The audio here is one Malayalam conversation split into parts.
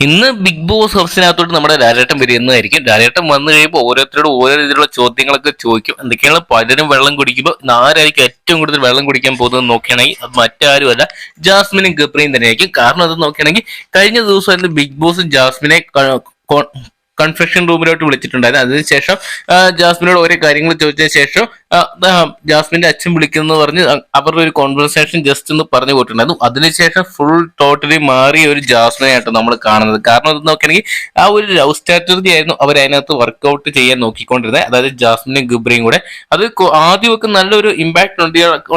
ഇന്ന് ബിഗ് ബോസ് ഹൗസിനകത്തോട്ട് നമ്മുടെ ലാലേട്ടൻ വരുന്നതായിരിക്കും. ലാലേട്ടൻ വന്നു കഴിയുമ്പോൾ ഓരോരുത്തരോടും ഓരോ രീതിയിലുള്ള ചോദ്യങ്ങളൊക്കെ ചോദിക്കും. എന്തൊക്കെയാണ് പലരും വെള്ളം കുടിക്കുമ്പോൾ ആരായിരിക്കും ഏറ്റവും കൂടുതൽ വെള്ളം കുടിക്കാൻ പോകുന്നത് നോക്കുകയാണെങ്കിൽ അത് മറ്റാരുമല്ല, ജാസ്മിനും ഗബ്രിയും തന്നെയായിരിക്കും. കാരണം അത് നോക്കുകയാണെങ്കിൽ കഴിഞ്ഞ ദിവസമായിരുന്നു ബിഗ് ബോസ് ജാസ്മിനെ കൺഫെഷൻ റൂമിലോട്ട് വിളിച്ചിട്ടുണ്ടായിരുന്നു. അതിനുശേഷം ജാസ്മിനോട് ഓരോ കാര്യങ്ങൾ ചോദിച്ചതിന് ശേഷം ജാസ്മിന്റെ അച്ഛൻ വിളിക്കുന്നു പറഞ്ഞ് അവരുടെ ഒരു കോൺവെർസേഷൻ ജസ്റ്റ് ഒന്ന് പറഞ്ഞു പോയിട്ടുണ്ടായിരുന്നു. അതിനുശേഷം ഫുൾ ടോട്ടലി മാറിയ ഒരു ജാസ്മിനെയായിട്ട് നമ്മൾ കാണുന്നത്. കാരണം അത് നോക്കുകയാണെങ്കിൽ ആ ഒരു ലവ് സ്ട്രാറ്റജി ആയിരുന്നു അവർ അതിനകത്ത് വർക്ക്ഔട്ട് ചെയ്യാൻ നോക്കിക്കൊണ്ടിരുന്നത്. അതായത് ജാസ്മിനും ഗബ്രിയും കൂടെ അത് ആദ്യമൊക്കെ നല്ലൊരു ഇമ്പാക്ട്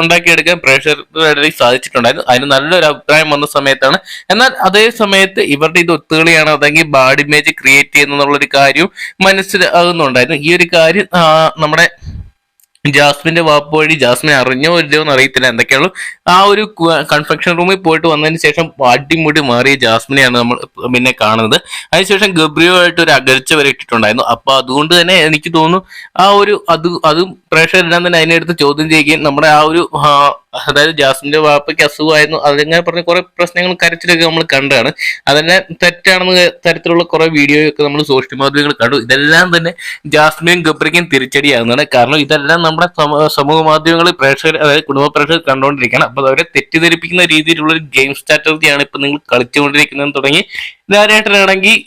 ഉണ്ടാക്കിയെടുക്കാൻ പ്രേക്ഷകരുടെ സാധിച്ചിട്ടുണ്ടായിരുന്നു. അതിന് നല്ലൊരു അഭിപ്രായം വന്ന സമയത്താണ്. എന്നാൽ അതേ സമയത്ത് ഇവരുടെ ഇത് ഒത്തുകളിയാണ് അതെങ്കിൽ ബാഡ് ഇമേജ് ക്രിയേറ്റ് ചെയ്യുന്നൊരു കാര്യം മനസ്സിലാകുന്നുണ്ടായിരുന്നു. ഈ ഒരു കാര്യം നമ്മുടെ ജാസ്മിന്റെ വാപ്പ് വഴി ജാസ്മിൻ അറിഞ്ഞോ ഇല്ലയോ എന്ന് അറിയത്തില്ല. എന്തൊക്കെയുള്ളൂ ആ ഒരു കൺഫെക്ഷൻ റൂമിൽ പോയിട്ട് വന്നതിന് ശേഷം അടിമുടി മാറിയ ജാസ്മിനെയാണ് നമ്മൾ പിന്നെ കാണുന്നത്. അതിനുശേഷം ഗബ്രിയുമായിട്ട് ഒരു അകൽച്ച വരെ ഇട്ടിട്ടുണ്ടായിരുന്നു. അപ്പൊ അതുകൊണ്ട് തന്നെ എനിക്ക് തോന്നുന്നു ആ ഒരു അതും പ്രേക്ഷകരെല്ലാം തന്നെ അതിനെടുത്ത് ചോദ്യം ചെയ്യുകയും നമ്മുടെ ആ ഒരു അതായത് ജാസ്മിന്റെ വാപ്പയ്ക്ക് അസുഖമായിരുന്നു അതിങ്ങനെ പറഞ്ഞ കുറെ പ്രശ്നങ്ങൾ കരച്ചിലൊക്കെ നമ്മൾ കണ്ടാണ്. അതെല്ലാം തെറ്റാണെന്ന് തരത്തിലുള്ള കുറെ വീഡിയോ ഒക്കെ നമ്മൾ സോഷ്യൽ മാധ്യമങ്ങൾ കണ്ടു. ഇതെല്ലാം തന്നെ ജാസ്മിനും ഗബ്രിക്കും തിരിച്ചടിയാകുന്നതാണ്. കാരണം ഇതെല്ലാം നമ്മുടെ സമൂഹ മാധ്യമങ്ങളിൽ പ്രേക്ഷകർ അതായത് കുടുംബ പ്രേക്ഷകർ കണ്ടുകൊണ്ടിരിക്കുകയാണ്. അപ്പൊ അവരെ തെറ്റിദ്ധരിപ്പിക്കുന്ന രീതിയിലുള്ള ഒരു ഗെയിം സ്ട്രാറ്റജിയാണ് ഇപ്പൊ നിങ്ങൾ കളിച്ചുകൊണ്ടിരിക്കുന്നത് തുടങ്ങി ലാലേട്ടനാണെങ്കിൽ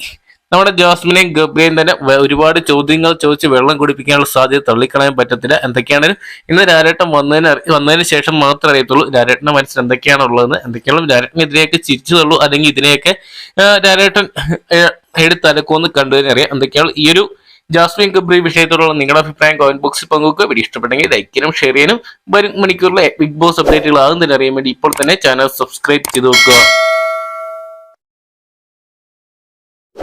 നമ്മുടെ ജാസ്മിനെയും ഗബ്രിയെയും തന്നെ ഒരുപാട് ചോദ്യങ്ങൾ ചോദിച്ച് വെള്ളം കുടിപ്പിക്കാനുള്ള സാധ്യത തള്ളിക്കളയാൻ പറ്റത്തില്ല. എന്തൊക്കെയാണെങ്കിലും ഇന്ന് ലാലേട്ടൻ വന്നതിന് ശേഷം മാത്രമേ അറിയത്തുള്ളൂ ലാലേട്ടന്റെ മനസ്സിൽ എന്തൊക്കെയാണ് ഉള്ളതെന്ന്. എന്തൊക്കെയാണ് ലാലേട്ടൻ ഇതിനെയൊക്കെ ചിരിച്ചതുള്ളൂ അല്ലെങ്കിൽ ഇതിനെയൊക്കെ ലാലേട്ടൻ എടുത്തലക്കുമെന്ന് കണ്ടുതന്നെ അറിയാം. എന്തൊക്കെയാണ് ഈ ഒരു ജാസ്മിൻ ഗബ്രി വിഷയത്തോടുള്ള നിങ്ങളുടെ അഭിപ്രായം കമന്റ് ബോക്സിൽ പങ്കുവെക്കുക. വീഡിയോ ഇഷ്ടപ്പെട്ടെങ്കിൽ ലൈക്ക് ചെയ്യാനും ഷെയർ ചെയ്യാനും വരും മണിക്കൂറിലെ ബിഗ് ബോസ് അപ്ഡേറ്റുകൾ ആകും തന്നെ അറിയാൻ വേണ്ടി ഇപ്പോൾ തന്നെ ചാനൽ സബ്സ്ക്രൈബ് ചെയ്ത് വെക്കുക.